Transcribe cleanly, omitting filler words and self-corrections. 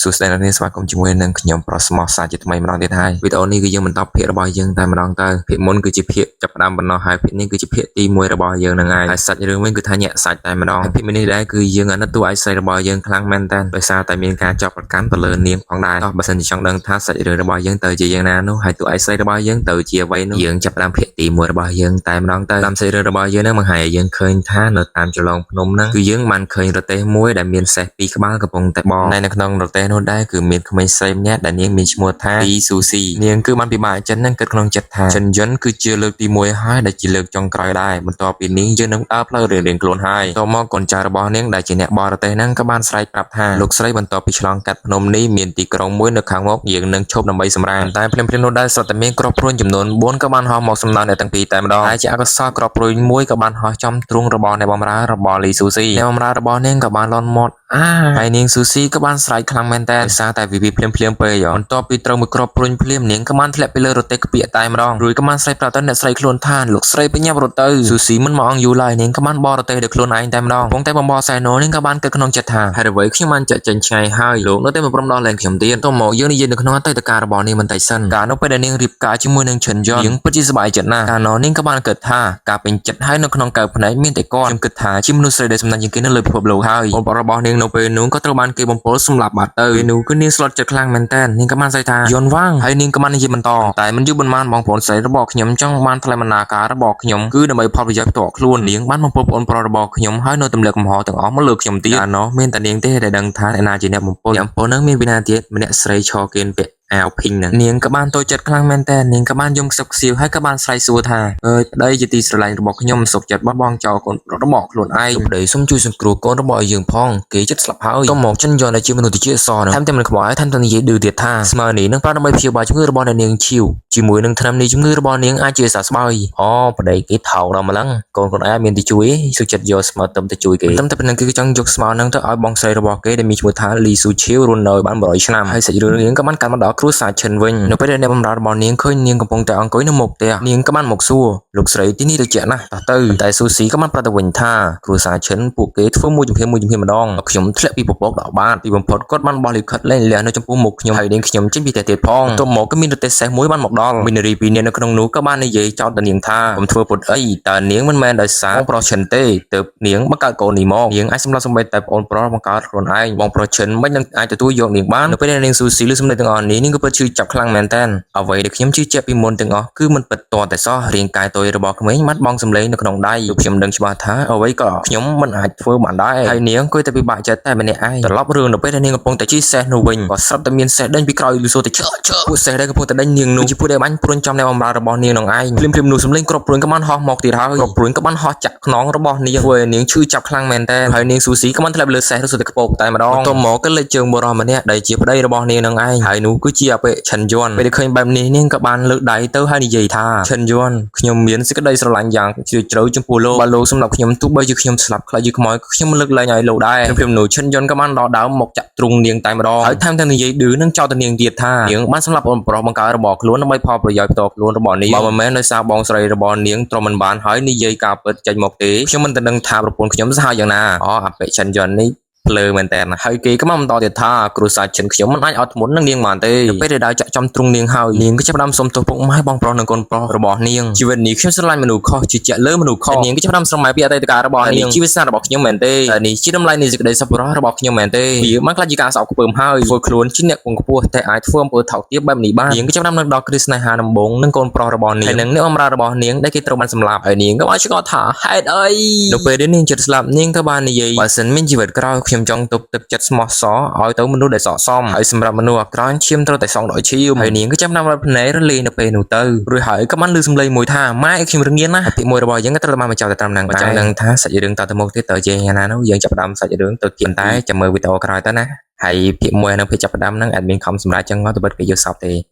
សួស្តីអ្នកនាងស្វាគមន៍ជាមួយនឹងខ្ញុំប្រុសស្មោះសាជាថ្មីម្ដងទៀតហើយវីដេអូនេះគឺយើងបន្តភាគរបស់យើងតែម្ដងទៅភាគមុនគឺជាភាគចាប់ផ្ដើមបណ្ដោះហើយភាគនេះគឺជាភាគទី1របស់យើងហ្នឹងហើយសាច់រឿងវិញគឺថាញាក់សាច់តែម្ដងភាគនេះដែរគឺយើងអាណិតតួឯកស្រីរបស់យើងខ្លាំងមែនតើដោយសារតែមានការចាប់ប្រកាន់ទៅលើនាងផងដែរតោះបើសិនជាចង់ដឹងថាសាច់រឿងរបស់យើងទៅជាយ៉ាងណានោះហើយតួឯកស្រីរបស់យើងទៅជាអ្វីនោះយើងចាប់ផ្ដើមភាគទី1របស់យើងតែម្ដងទៅតាមសាច់រឿងរបស់យើងហ្នឹងបង្ហាញឲ្យយើងឃើញថានៅតាមចលងភ្នំហ្នឹងគឺយើងបានឃើញរទេះមួយដែលមានសេះពីរក្បាលកំពុងតែបកនៅក្នុងរទេះនោះដែរគឺមានក្មេងស្រីម្នាក់ដែលនាងមានឈ្មោះថាទីស៊ូស៊ីនាងគឺបានពិបាកចិត្តនឹងគិតក្នុងចិត្តថាចិនយុនគឺជាលើកទី1ហើយដែលជាលើកចុងក្រោយដែរបន្ទាប់ពីនាងយើងនឹងដើរផ្លូវរៀងៗខ្លួនហើយតមកកូនចៅរបស់នាងដែលជាអ្នកបរទេសហ្នឹងក៏បានស្រែកប្រាប់ថាលោកស្រីបន្ទាប់ពីឆ្លងកាត់ភ្នំនេះមានទីក្រុងមួយនៅខាងមុខយើងនឹងឈប់ដើម្បីសម្រាកតែភ្លាមៗនោះដែរសត្វតែមានគ្រាប់ព្រួញចំនួន4ក៏បានហោះមកសំដៅអ្នកទាំងពីរតែម្ដងហើយជាអកុសលគ្រាប់ព្រួញមួយក៏បានហោះចំទ្រូងរបស់អ្នកបម្រើរបស់លីស៊ូស៊ីអ្នកបម្រើរបស់នាងក៏បានលន់មាត់ហើយនាងស៊ូស៊ីក៏បានស្រែកខ្លាំងមែនតើដោយសារតែវិភ្លាមពេកបន្ទាប់ពីត្រូវមួយគ្រាប់ព្រួញភ្លាមនាងក៏បានធ្លាក់ពីលើរទេះក្ពាកតែម្ដងរួចក៏បានស្រែកប្រាប់ទៅអ្នកស្រីខ្លួនថាលោកស្រីបញ្ញាប់រត់ទៅស៊ូស៊ីមិនមកអង្គយូរឡើយនាងក៏បានបររទេះដោយខ្លួនឯងតែម្ដងពងតែបំបោសែណូនាងក៏បានគិតក្នុងចិត្តថាហេតុអ្វីខ្ញុំបានចាក់ចេញឆ្ងាយហើយលោកនៅតែមិនព្រមដោះលែងខ្ញុំទៀតតោះមកយើងនិយាយនៅក្នុងអតីតកាលរបស់នាងបន្តិចសិនកាលនៅពេលដែលនាងរៀបការជាមួយនឹងឈិនយ៉ននាងពិតជាសប្បាយចិត្តណាស់កាលនោះនាងក៏បានគិតថាការពេញចិត្តហើយនៅក្នុងកៅភ្នែកមានតែគាត់ខ្ញុំគិតថាជាមនុស្សស្រីដែលសំណាញ់ជាងគេនៅលើពិភពលោកហើយបងប្អូនរបស់នាងនៅពេលនោះក៏ត្រូវបានគេបំពុលសម្លាប់បាត់ទៅពេលនោះគឺនាងស្លុតចិត្តខ្លាំងមែនតើនាងក៏បានស្អីថាយន់វាងហើយនាងក៏បាននិយាយបន្តតែមិនយូរប៉ុន្មានបងប្អូនស្រីរបស់ខ្ញុំចង់បានថ្លែងបណ្ណាការរបស់ខ្ញុំគឺដើម្បីផលប្រយោជន៍ផ្ទាល់ខ្លួននាងបានបំពុលបងប្អូនរបស់ខ្ញុំហើយនៅទម្លាក់កំហុសទាំងអស់មកលើខ្ញុំទៀតអានោះមានតែនាងទេដែលដឹងថាអ្នកណាជាអ្នកបំពុលអ្នកបំពុលនឹងមានវិណាទៀតម្នាក់ស្រីឈរគេនពាក់អាវភីងហ្នឹងនាងក៏បានតូចចិត្តខ្លាំងមែនតើនាងក៏បានយំខ្សឹបខ្សៀវហើយក៏បានស្រែកសួរថាអើយប្តីជាទីស្រឡាញ់របស់ខ្ញុំសុខចិត្តបោះបង់ចោលកូនរបស់ខ្លួនឯងប្តីសូមជួយសង្គ្រោះកូនរបស់យើងផងគេចិត្តស្លាប់ហើយក៏មកចិនយន់ដែលជាមនុស្សជាសរថែមទាំងមិនខ្វល់ថែមទាំងនិយាយឌឺទៀតថាស្មើនេះនឹងប្រើដើម្បីព្យាបាលជំងឺរបស់នាងឈីវជាមួយនឹងថ្នាំនេះជំងឺរបស់នាងអាចជាសះស្បើយអូប្តីគេថោកដល់ម្លឹងកូនខ្លួនឯងមានទីជួយសុខចិត្តយកស្មើទៅជួយគេតែប៉ុណ្្នឹងគឺចង់យកស្មើនឹងទៅឲ្យបងស្រីរបស់គេដែលមានឈ្មោះថាលីស៊ូឈីវរស់នៅបាន100ឆ្នាំហើយសាច់រឿងនាងក៏បានកាត់មកដល់គ្រួសារឈិនវិញនៅពេលដែលអ្នកបម្រើរបស់នាងឃើញនាងកំពុងតែអង្គុយនៅមុខផ្ទះនាងក៏បានមកសួរលោកស្រីទីនេះត្រជាក់ណាស់តោះទៅតែស៊ូស៊ីក៏បានប្រាប់ទៅវិញថាគ្រួសារឈិនពួកគេធ្វើមួយជំហានម្ដងខ្ញុំធ្លាក់ពីពពកដល់បាតទីបំផុតគាត់បានបោះលិខិតលែងលះនៅចំពោះមុខខ្ញុំហើយនាងខ្ញុំចេញពីផ្ទះទៀតផងទៅមកក៏មានរទេះសេះមួយបានមកដល់មីនារីពីរនាក់នៅក្នុងនោះក៏បាននិយាយចោទទៅនាងថាកុំធ្វើពុតអីតើនាងមិនមែនដោយសារបងប្រុសឈិនទេទើបនាងបង្កើតកូននេះមកនាងអាចសម្លាប់សម្បត្តិតែប្អូនប្រុសបង្កើតខ្លួនឯងបងប្រុសឈិនមិននឹងអាចទទួលយកនាងបាននៅពេលដែលនាងស៊ូស៊ីឮសំឡេងទាំងអស់នេះនាងក៏ពិតឈឺចាប់ខ្លាំងមែនតើអ្វីដែលខ្ញុំជឿជាក់ពីមុនទាំងអស់គឺមិនពិតទាល់តែសោះរាងកាយតូចរបស់ក្មេងបាត់បង់សម្លេងនៅក្នុងដៃលោកខ្ញុំដឹងច្បាស់ថាអ្វីក៏ខ្ញុំមិនអាចធ្វើបានដែរហើយនាងគួរតែពិបាកចិត្តតែម្នាក់ឯងត្រឡប់រឿងនៅពេលដែលនាងកំពុងតែជិះសេះនោះវិញក៏ស្រាប់តែមានសេះដេញពីក្រោយលឺសូរតែឈឺពួកសេះដែលកំពុងតែដេញនាងនោះជាពួកដែលបាញ់ព្រួញចំអ្នកបម្រើរបស់នាងនឹងឯងភ្លាមនោះសម្លេងគ្រាប់ព្រួញក៏បានហោះមកទៀតហើយគ្រាប់ព្រួញក៏បានហោះចាក់ខ្នងរបស់នាងធ្វើឲ្យនាងឈឺចាប់ខ្លាំងមែនតើហើយនាងស៊ូស៊ីក៏បានធ្លាក់លើសេះរសុទ្ធតែខ្ពកតែម្ដងទៅមកក៏លេចជើងបុរសម្នាក់ដែលជាប្តីរបស់នាងនឹងឯងហើយនោះគឺជាអបិឈិនយន់ពេលឃើញបែបនេះនាងក៏បានលើកដៃទៅហើយនិយាយថាឈិនយន់ខ្ញុំមានសេចក្តីស្រឡាញ់យ៉ាងជ្រាលជ្រៅចំពោះលោកបើលោកសម្រាប់ខ្ញុំទោះបីជាខ្ញុំស្លាប់ខ្លាចជាខ្មោចខ្ញុំមិនលើកលែងឲ្យលោកដែរព្រមនោះឈិនយន់ក៏បានដកដើមមកចាក់ទ្រូងនាងតែម្ដងហើយថែមទាំងនិយាយឌឺនឹងចោទទៅនាងទៀតថានាងបានសម្លាប់ប្អូនប្រុសបង្កើតរបស់ខ្លួនដើម្បីផលប្រយោជន៍ផ្ទាល់ខ្លួនរបស់នាងបើមិនមែនដោយសារបងស្រីរបស់នាងទ្រាំមិនបានហើយនិយាយការពិតចេញមកទេខ្ញុំមិនដឹងថាប្រពន្ធខ្ញុំសាហាវយ៉ាងណាអបិឈិនយន់នេះភ្លើមែនតើហើយគេក៏មកបន្តទៀតថាគ្រូសាឈិនខ្ញុំមិនអាចអត់ធ្មត់នឹងនាងបានទេពេលដែលដើរចាក់ចំទ្រូងនាងហើយនាងក៏ចាប់ផ្ដើមសុំទោសពុកម៉ែបងប្រុសនិងកូនប្រុសរបស់នាងជីវិតនេះខ្ញុំស្រឡាញ់មនុស្សខុសជឿជាក់លើមនុស្សខុសនាងក៏ចាប់ផ្ដើមស្រមៃពីអតីតកាលរបស់នាងជីវិតស្នេហ៍របស់ខ្ញុំមែនទេនេះជាតម្លៃនៃសេចក្តីសប្បុរសរបស់ខ្ញុំមែនទេវាមកខ្លាចជាការស្អប់ខ្ពើមហើយធ្វើខ្លួនជាអ្នកគង់ខ្ពស់តែអាចធ្វើអំពើថោកទាបបែបនេះបាននាងក៏ចាប់ផ្ដើមនឹងដល់គ្រាស្នេហាដំបងនឹងកូនប្រុសរបស់នាងហើយនឹងអ្នកបម្រើរបស់នាងដែលគេត្រូវបានសម្លាប់ហើយនាងក៏បានឆ្ងល់ថាហេតុអីនៅពេលដែលនាងជិតស្លាប់នាងក៏បាននិយាយបើសិនមានជីវិតក្រោយខ្ញុំចង់ទប់ទឹកចិត្តស្មោះសរឲ្យទៅមនុស្សដែលស័ក្តិសមហើយសម្រាប់មនុស្សអាក្រក់ឈាមត្រូវតែសងដោយឈាមហើយនាងក៏ចាប់តាមរត់ភ្នែករលេងនៅពេលនោះទៅរួចហើយក៏បានឮសំឡេងមួយថាម៉ែខ្ញុំរងានណាពាក្យមួយរបស់យើងក៏ត្រូវបានបញ្ចប់ទៅតាមនឹងចង់ដឹងថាសាច់រឿងតទៅមុខទៀតទៅជាយ៉ាងណានោះយើងចាប់ផ្ដើមសាច់រឿងទៅគៀនតែចាំមើលវីដេអូក្រោយទៅណាហើយភាគ1និងភាគចាប់ផ្ដើមហ្នឹងអត់មានខំសម្រាប់ចឹងមកទៅបិទគេយកសពទេ